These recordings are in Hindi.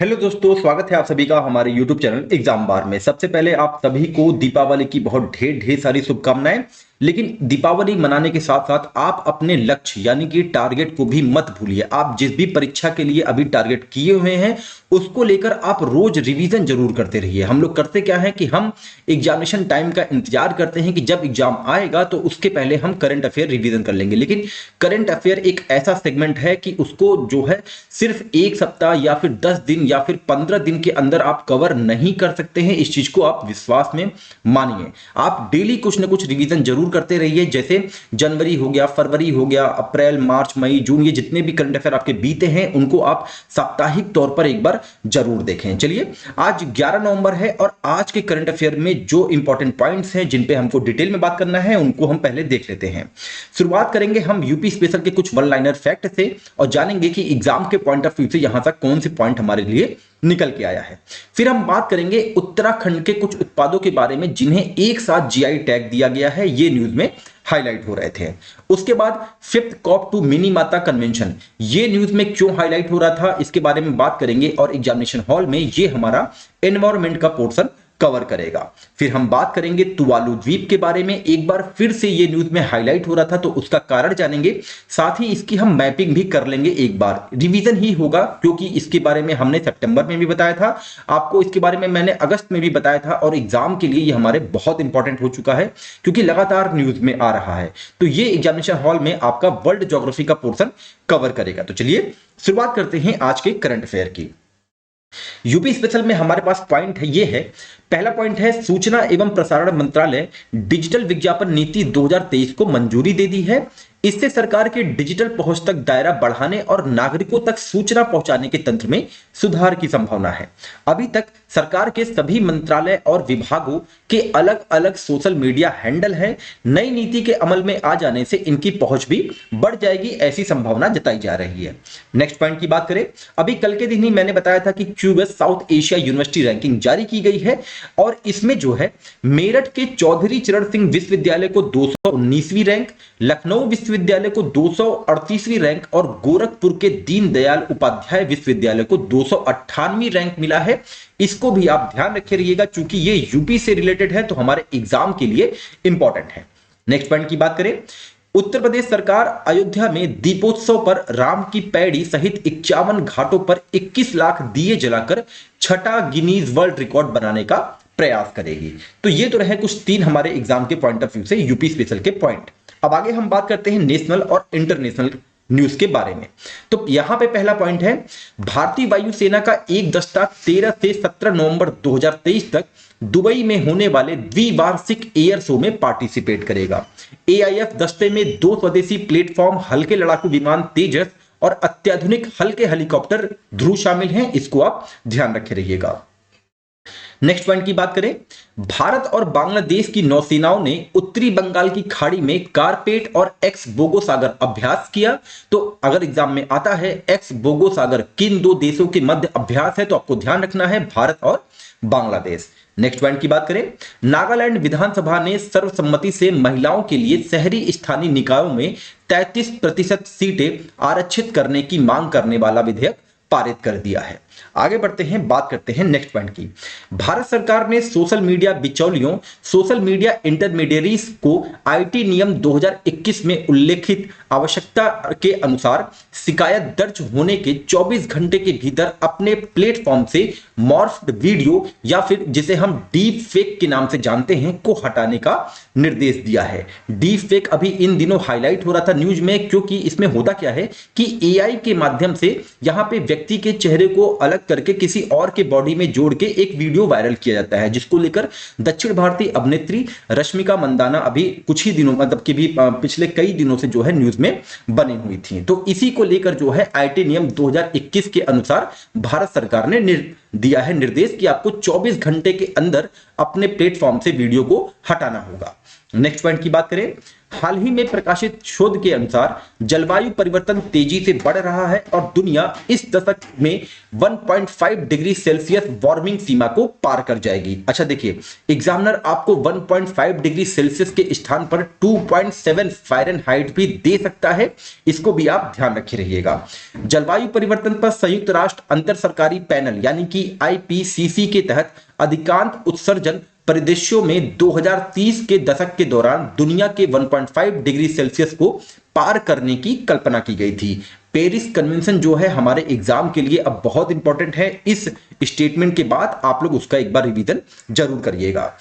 हेलो दोस्तों, स्वागत है आप सभी का हमारे YouTube चैनल एग्जाम बार में। सबसे पहले आप सभी को दीपावली की बहुत ढेर ढेर सारी शुभकामनाएं। लेकिन दीपावली मनाने के साथ साथ आप अपने लक्ष्य यानी कि टारगेट को भी मत भूलिए। आप जिस भी परीक्षा के लिए अभी टारगेट किए हुए हैं उसको लेकर आप रोज रिवीजन जरूर करते रहिए। हम लोग करते क्या है कि हम एग्जामिनेशन टाइम का इंतजार करते हैं कि जब एग्जाम आएगा तो उसके पहले हम करंट अफेयर रिवीजन कर लेंगे। लेकिन करंट अफेयर एक ऐसा सेगमेंट है कि उसको जो है सिर्फ एक सप्ताह या फिर 10 दिन या फिर 15 दिन के अंदर आप कवर नहीं कर सकते हैं। इस चीज को आप विश्वास में मानिए। आप डेली कुछ ना कुछ रिवीजन जरूर करते रहिए। जैसे जनवरी हो गया, फरवरी हो गया, अप्रैल, मार्च, मई, जून, ये जितने भी करंट अफेयर आपके बीते हैं उनको आप साप्ताहिक तौर पर एक बार जरूर देखें। चलिए, आज 11 नवंबर है और आज के करंट अफेयर में जो इंपॉर्टेंट पॉइंट्स हैं जिन पे हमको डिटेल में बात करना है उनको हम पहले देख लेते हैं। शुरुआत करेंगे हम यूपी स्पेशल के कुछ वन लाइनर फैक्ट से और जानेंगे कि एग्जाम के पॉइंट ऑफ व्यू से यहां तक कौन से पॉइंट हमारे लिए निकल के आया है। फिर हम बात करेंगे उत्तराखंड के कुछ उत्पादों के बारे में जिन्हें एक साथ जीआई टैग दिया गया है, ये न्यूज में हाईलाइट हो रहे थे। उसके बाद फिफ्थ कॉप टू मिनी माता कन्वेंशन, ये न्यूज में क्यों हाईलाइट हो रहा था इसके बारे में बात करेंगे और एग्जामिनेशन हॉल में ये हमारा एनवायरमेंट का पोर्शन कवर करेगा। फिर हम बात करेंगे तुवालू द्वीप के बारे में, एक बार फिर से ये न्यूज में हाईलाइट हो रहा था तो उसका कारण जानेंगे। साथ ही इसकी हम मैपिंग भी कर लेंगे, एक बार रिवीजन ही होगा क्योंकि इसके बारे में हमने सितंबर में भी बताया था आपको, इसके बारे में मैंने अगस्त में भी बताया था और एग्जाम के लिए ये हमारे बहुत इंपॉर्टेंट हो चुका है क्योंकि लगातार न्यूज में आ रहा है। तो ये एग्जामिनेशन हॉल में आपका वर्ल्ड ज्योग्राफी का पोर्शन कवर करेगा। तो चलिए शुरुआत करते हैं आज के करंट अफेयर की। यूपी स्पेशल में हमारे पास पॉइंट है, ये है पहला पॉइंट है, सूचना एवं प्रसारण मंत्रालय डिजिटल विज्ञापन नीति 2023 को मंजूरी दे दी है। इससे सरकार के डिजिटल पहुंच तक दायरा बढ़ाने और नागरिकों तक सूचना पहुंचाने के तंत्र में सुधार की संभावना है। अभी तक सरकार के सभी मंत्रालय और विभागों के अलग अलग सोशल मीडिया हैंडल है। नई नीति के अमल में आ जाने से इनकी पहुंच भी बढ़ जाएगी, ऐसी संभावना जताई जा रही है। नेक्स्ट पॉइंट की बात करें, अभी कल के दिन ही मैंने बताया था कि Cubase south Asia university ranking जारी की गई है और इसमें जो है मेरठ के चौधरी चरण सिंह विश्वविद्यालय को 219वीं रैंक, लखनऊ विश्वविद्यालय को 238वीं रैंक और गोरखपुर के दीनदयाल उपाध्याय विश्वविद्यालय को 298वीं रैंक मिला है। इसको भी आप ध्यान रखे रहिएगा क्योंकि ये यूपी से रिलेटेड है तो हमारे एग्जाम के लिए इंपॉर्टेंट है। नेक्स्ट पॉइंट की बात करें, उत्तर प्रदेश सरकार अयोध्या में दीपोत्सव पर राम की पैड़ी सहित 51 घाटों पर 21 लाख दिए जलाकर छठा गिनीज वर्ल्ड रिकॉर्ड बनाने का प्रयास करेगी। तो ये तो रहे कुछ तीन हमारे एग्जाम के पॉइंट ऑफ व्यू से यूपी स्पेशल के पॉइंट। अब आगे हम बात करते हैं नेशनल और इंटरनेशनल न्यूज के बारे में। तो यहां पे पहला पॉइंट है, भारतीय वायुसेना का एक दस्ता 13 से 17 नवंबर 2023 तक दुबई में होने वाले द्विवार्षिक एयर शो में पार्टिसिपेट करेगा। एआईएफ दस्ते में 2 स्वदेशी प्लेटफॉर्म हल्के लड़ाकू विमान तेजस और अत्याधुनिक हल्के हेलीकॉप्टर ध्रुव शामिल हैं, इसको आप ध्यान रखे रहिएगा। नेक्स्ट पॉइंट की बात करें, भारत और बांग्लादेश की नौसेनाओं ने उत्तरी बंगाल की खाड़ी में कारपेट और एक्स बोगो सागर अभ्यास किया। तो अगर एग्जाम में आता है एक्स बोगो सागर किन दो देशों के मध्य अभ्यास है तो आपको ध्यान रखना है भारत और बांग्लादेश। नेक्स्ट पॉइंट की बात करें, नागालैंड विधानसभा ने सर्वसम्मति से महिलाओं के लिए शहरी स्थानीय निकायों में 33% सीटें आरक्षित करने की मांग करने वाला विधेयक पारित कर दिया है। आगे बढ़ते हैं, बात करते हैं नेक्स्ट पॉइंट की। भारत सरकार ने सोशल मीडिया बिचौलियों, सोशल मीडिया इंटरमीडियरीज को आईटी नियम 2021 में उल्लेखित आवश्यकता के अनुसार शिकायत दर्ज होने के 24 घंटे के भीतर अपने प्लेटफॉर्म से मॉर्फ्ड वीडियो या फिर जिसे हम डीप फेक के नाम से जानते हैं को हटाने का निर्देश दिया है। डीप फेक अभी इन दिनों हाईलाइट हो रहा था न्यूज में क्योंकि इसमें होता क्या है कि एआई के माध्यम से यहां पे व्यक्ति के चेहरे को अलग करके किसी और के बॉडी में जोड़ के एक वीडियो वायरल किया जाता है, जिसको लेकर दक्षिण भारतीय अभिनेत्री रश्मिका मंदाना अभी कुछ ही दिनों मतलब कि भी पिछले कई दिनों से जो है न्यूज में बनी हुई थी। तो इसी को लेकर जो है आईटी नियम 2021 के अनुसार भारत सरकार ने दिया है निर्देश कि आपको 24 घंटे के अंदर अपने प्लेटफॉर्म से वीडियो को हटाना होगा। नेक्स्ट पॉइंट की बात करें, हाल ही में प्रकाशित शोध के अनुसार जलवायु परिवर्तन तेजी से बढ़ रहा है और दुनिया इस दशक में 1.5 डिग्री सेल्सियस वार्मिंग सीमा को पार कर जाएगी। अच्छा देखिए, एग्जामिनर आपको 1.5 डिग्री सेल्सियस के स्थान पर 2.7 फ़ारेनहाइट भी दे सकता है, इसको भी आप ध्यान रखे रहिएगा। जलवायु परिवर्तन पर संयुक्त राष्ट्र अंतर सरकारी पैनल यानी कि आईपीसीसी के तहत अधिकांश उत्सर्जन परिदृश्यों में 2030 के दशक के दौरान दुनिया के 1.5 डिग्री सेल्सियस को पार करने की कल्पना की गई थी। पेरिस कन्वेंशन जो है हमारे एग्जाम के लिए अब बहुत इंपॉर्टेंट है। इस स्टेटमेंट के बाद आप लोग उसका एक बार रिवीजन जरूर करिएगा।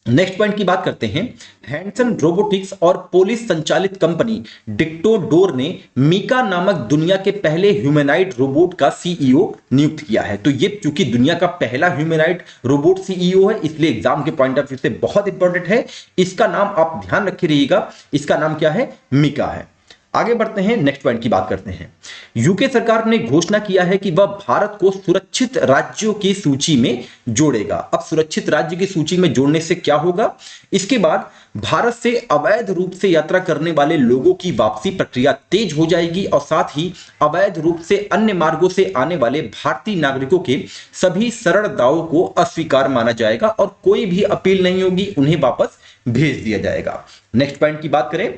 नेक्स्ट पॉइंट की बात करते हैं, हैंडसन रोबोटिक्स और पोलिस संचालित कंपनी डिक्टोडोर ने मीका नामक दुनिया के पहले ह्यूमैनॉइड रोबोट का सीईओ नियुक्त किया है। तो ये चूंकि दुनिया का पहला ह्यूमैनॉइड रोबोट सीईओ है, इसलिए एग्जाम के पॉइंट ऑफ व्यू से बहुत इंपॉर्टेंट है। इसका नाम आप ध्यान रखे रहिएगा, इसका नाम क्या है, मीका है। आगे बढ़ते हैं, नेक्स्ट पॉइंट की बात करते हैं। यूके सरकार ने घोषणा किया है कि वह भारत को सुरक्षित राज्यों की सूची में जोड़ेगा। अब सुरक्षित राज्य की सूची में जोड़ने से क्या होगा, इसके बाद भारत से अवैध रूप से यात्रा करने वाले लोगों की वापसी प्रक्रिया तेज हो जाएगी और साथ ही अवैध रूप से अन्य मार्गों से आने वाले भारतीय नागरिकों के सभी सरल दावों को अस्वीकार माना जाएगा और कोई भी अपील नहीं होगी, उन्हें वापस भेज दिया जाएगा। नेक्स्ट पॉइंट की बात करें,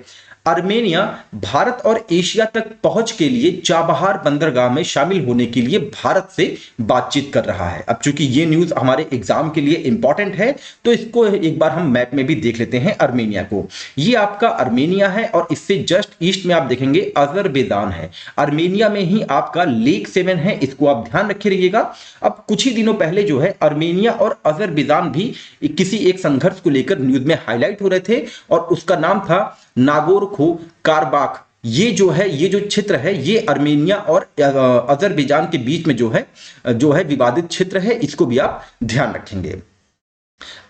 आर्मेनिया भारत और एशिया तक पहुंच के लिए चाबहार बंदरगाह में शामिल होने के लिए भारत से बातचीत कर रहा है। अब चूंकि ये न्यूज हमारे एग्जाम के लिए इंपॉर्टेंट है तो इसको एक बार हम मैप में भी देख लेते हैं। आर्मेनिया को, ये आपका आर्मेनिया है और इससे जस्ट ईस्ट में आप देखेंगे अजरबैजान है। आर्मेनिया में ही आपका लेक 7 है, इसको आप ध्यान रखे रहिएगा। अब कुछ ही दिनों पहले जो है आर्मेनिया और अजरबैजान भी किसी एक संघर्ष को लेकर न्यूज में हाईलाइट हो रहे थे और उसका नाम था नागोर्नो काराबाख। ये जो क्षेत्र है ये आर्मेनिया और अजरबैजान के बीच में जो है विवादित क्षेत्र है, इसको भी आप ध्यान रखेंगे।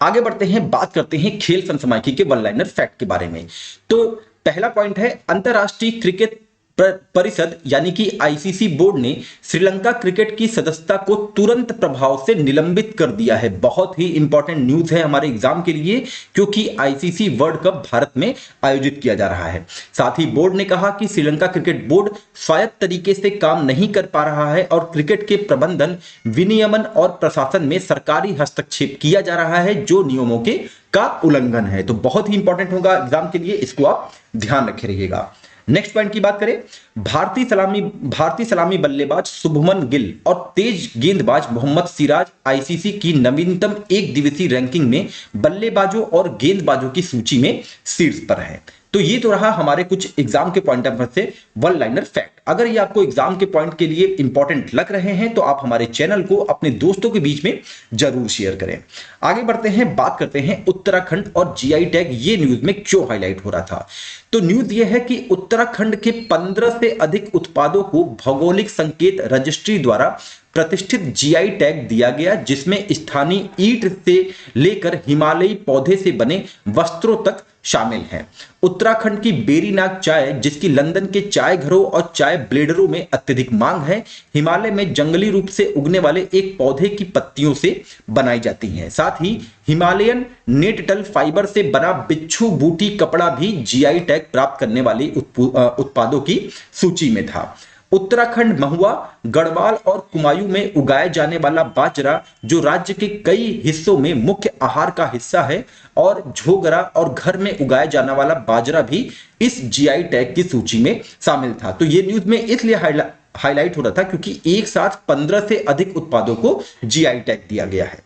आगे बढ़ते हैं, बात करते हैं खेल समसामयिकी के वन लाइनर फैक्ट के बारे में। तो पहला पॉइंट है, अंतरराष्ट्रीय क्रिकेट परिषद यानी कि आईसीसी बोर्ड ने श्रीलंका क्रिकेट की सदस्यता को तुरंत प्रभाव से निलंबित कर दिया है। बहुत ही इंपॉर्टेंट न्यूज है हमारे एग्जाम के लिए, क्योंकि आईसीसी वर्ल्ड कप भारत में आयोजित किया जा रहा है। साथ ही बोर्ड ने कहा कि श्रीलंका क्रिकेट बोर्ड स्वायत्त तरीके से काम नहीं कर पा रहा है और क्रिकेट के प्रबंधन, विनियमन और प्रशासन में सरकारी हस्तक्षेप किया जा रहा है जो नियमों के का उल्लंघन है। तो बहुत ही इंपॉर्टेंट होगा एग्जाम के लिए, इसको आप ध्यान रखे रहिएगा। नेक्स्ट पॉइंट की बात करें, भारतीय सलामी बल्लेबाज शुभमन गिल और तेज गेंदबाज मोहम्मद सिराज आईसीसी की नवीनतम एक दिवसीय रैंकिंग में बल्लेबाजों और गेंदबाजों की सूची में शीर्ष पर है। तो ये तो रहा हमारे कुछ एग्जाम के पॉइंट ऑफ व्यू से वन लाइनर फैक्ट। अगर ये आपको एग्जाम के पॉइंट के लिए इंपॉर्टेंट लग रहे हैं तो आप हमारे चैनल को अपने दोस्तों के बीच में जरूर शेयर करें। आगे बढ़ते हैं, बात करते हैं उत्तराखंड और जीआई टैग ये न्यूज में क्यों हाईलाइट हो रहा था। तो न्यूज ये है कि उत्तराखंड के 15 से अधिक उत्पादों को भौगोलिक संकेत रजिस्ट्री द्वारा प्रतिष्ठित जीआई टैग दिया गया, जिसमें स्थानीय ईंट से लेकर हिमालयी पौधे से बने वस्त्रों तक शामिल हैं। उत्तराखंड की बेरीनाग चाय, जिसकी लंदन के चाय घरों और चाय ब्लेडरों में अत्यधिक मांग है, हिमालय में जंगली रूप से उगने वाले एक पौधे की पत्तियों से बनाई जाती हैं। साथ ही हिमालयन नेटटल फाइबर से बना बिच्छू बूटी कपड़ा भी जीआई टैग प्राप्त करने वाले उत्पादों की सूची में था। उत्तराखंड महुआ, गढ़वाल और कुमायूं में उगाए जाने वाला बाजरा, जो राज्य के कई हिस्सों में मुख्य आहार का हिस्सा है, और झोगरा और घर में उगाया जाने वाला बाजरा भी इस जीआई टैग की सूची में शामिल था। तो ये न्यूज में इसलिए हाईलाइट हो रहा था क्योंकि एक साथ 15 से अधिक उत्पादों को जीआई टैग दिया गया है।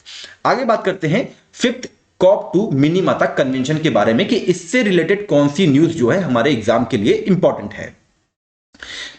आगे बात करते हैं 5th COP2 मिनीमाता कन्वेंशन के बारे में कि इससे रिलेटेड कौन सी न्यूज जो है हमारे एग्जाम के लिए इंपॉर्टेंट है।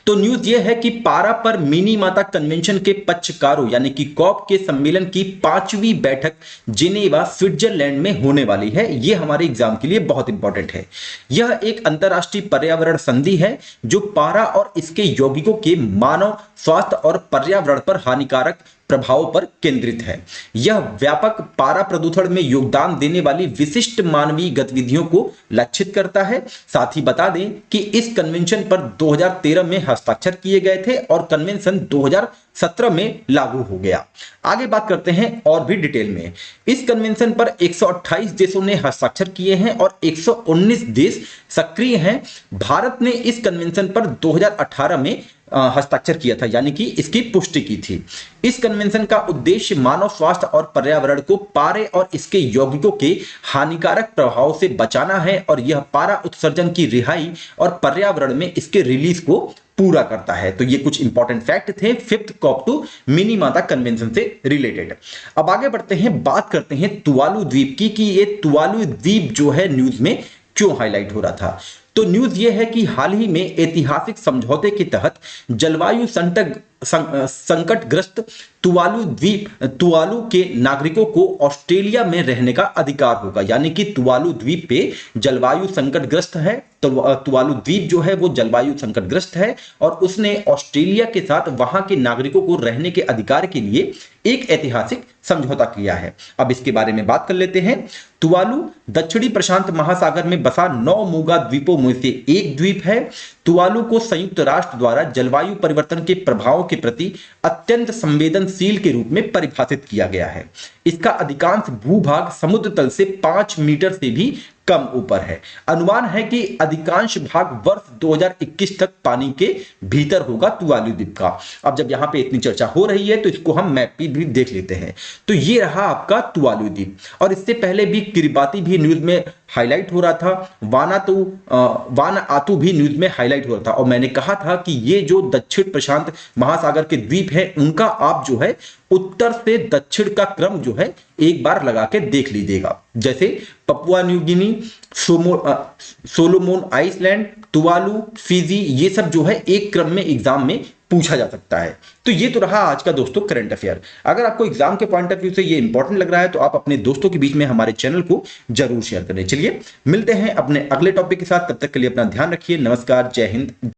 तो न्यूज यह है कि पारा पर मिनीमाता कन्वेंशन के पक्षकारों यानी कि कॉप के सम्मेलन की 5वीं बैठक जिनेवा स्विट्जरलैंड में होने वाली है। यह हमारे एग्जाम के लिए बहुत इंपॉर्टेंट है। यह एक अंतरराष्ट्रीय पर्यावरण संधि है जो पारा और इसके यौगिकों के मानव स्वास्थ्य और पर्यावरण पर हानिकारक प्रभाव पर केंद्रित है। यह व्यापक पारा प्रदूषण में योगदान देने वाली विशिष्ट मानवीय गतिविधियों को लक्षित करता है। साथ ही बता दें कि इस कन्वेंशन पर 2013 में हस्ताक्षर किए गए थे और कन्वेंशन 2017 में लागू हो गया। आगे बात करते हैं और भी डिटेल में। इस कन्वेंशन पर 128 देशों ने हस्ताक्षर किए हैं और 119 देश सक्रिय हैं। भारत ने इस कन्वेंशन पर 2018 में हस्ताक्षर किया था, यानी कि इसकी पुष्टि की थी। इस कन्वेंशन का उद्देश्य मानव स्वास्थ्य और पर्यावरण को पारे और इसके यौगिकों के हानिकारक प्रभाव से बचाना है और यह पारा उत्सर्जन की रिहाई और पर्यावरण में इसके रिलीज को पूरा करता है। तो ये कुछ इंपॉर्टेंट फैक्ट थे fifth COP to Minamata convention से रिलेटेड। अब आगे बढ़ते हैं, बात करते हैं तुवालू द्वीप की कि ये तुवालू द्वीप जो है न्यूज में क्यों हाईलाइट हो रहा था। तो न्यूज ये है कि हाल ही में ऐतिहासिक समझौते के तहत जलवायु संकटग्रस्त तुवालू के नागरिकों को ऑस्ट्रेलिया में रहने का अधिकार होगा। यानी कि तुवालू द्वीप पे जलवायु संकटग्रस्त है, तो तुवालू द्वीप जो है वो जलवायु संकटग्रस्त है और उसने ऑस्ट्रेलिया के साथ वहां के नागरिकों को रहने के अधिकार के लिए एक ऐतिहासिक समझौता किया है। अब इसके बारे में बात कर लेते हैं। तुवालू दक्षिणी प्रशांत महासागर में बसा 9 मूगा द्वीपों में से एक द्वीप है। तुवालू को संयुक्त राष्ट्र द्वारा जलवायु परिवर्तन के प्रभावों के प्रति अत्यंत संवेदनशील के रूप में परिभाषित किया गया है। इसका अधिकांश भूभाग समुद्र तल से 5 मीटर से भी कम ऊपर है। अनुमान है कि अधिकांश भाग वर्ष 2021 तक पानी के भीतर होगा तुवालू द्वीप का। अब जब यहां पे इतनी चर्चा हो रही है तो इसको हम मैप पे भी देख लेते हैं। तो ये रहा आपका तुवालू द्वीप, और इससे पहले भी किरिबाती भी न्यूज में हाईलाइट हो रहा था, वानाआतू भी न्यूज में हाईलाइट हो रहा था। और मैंने कहा था कि ये जो दक्षिण प्रशांत महासागर के द्वीप है उनका आप जो है उत्तर से दक्षिण का क्रम जो है एक बार लगा के देख लीजिएगा। जैसे Papua New Guinea, Solomon Island, Tuvalu, Fiji, ये सब जो है एक क्रम में एग्जाम में पूछा जा सकता है। तो ये तो रहा आज का दोस्तों करंट अफेयर। अगर आपको एग्जाम के पॉइंट ऑफ व्यू से ये इंपॉर्टेंट लग रहा है तो आप अपने दोस्तों के बीच में हमारे चैनल को जरूर शेयर करें। चलिए मिलते हैं अपने अगले टॉपिक के साथ, तब तक के लिए अपना ध्यान रखिए। नमस्कार, जय हिंद।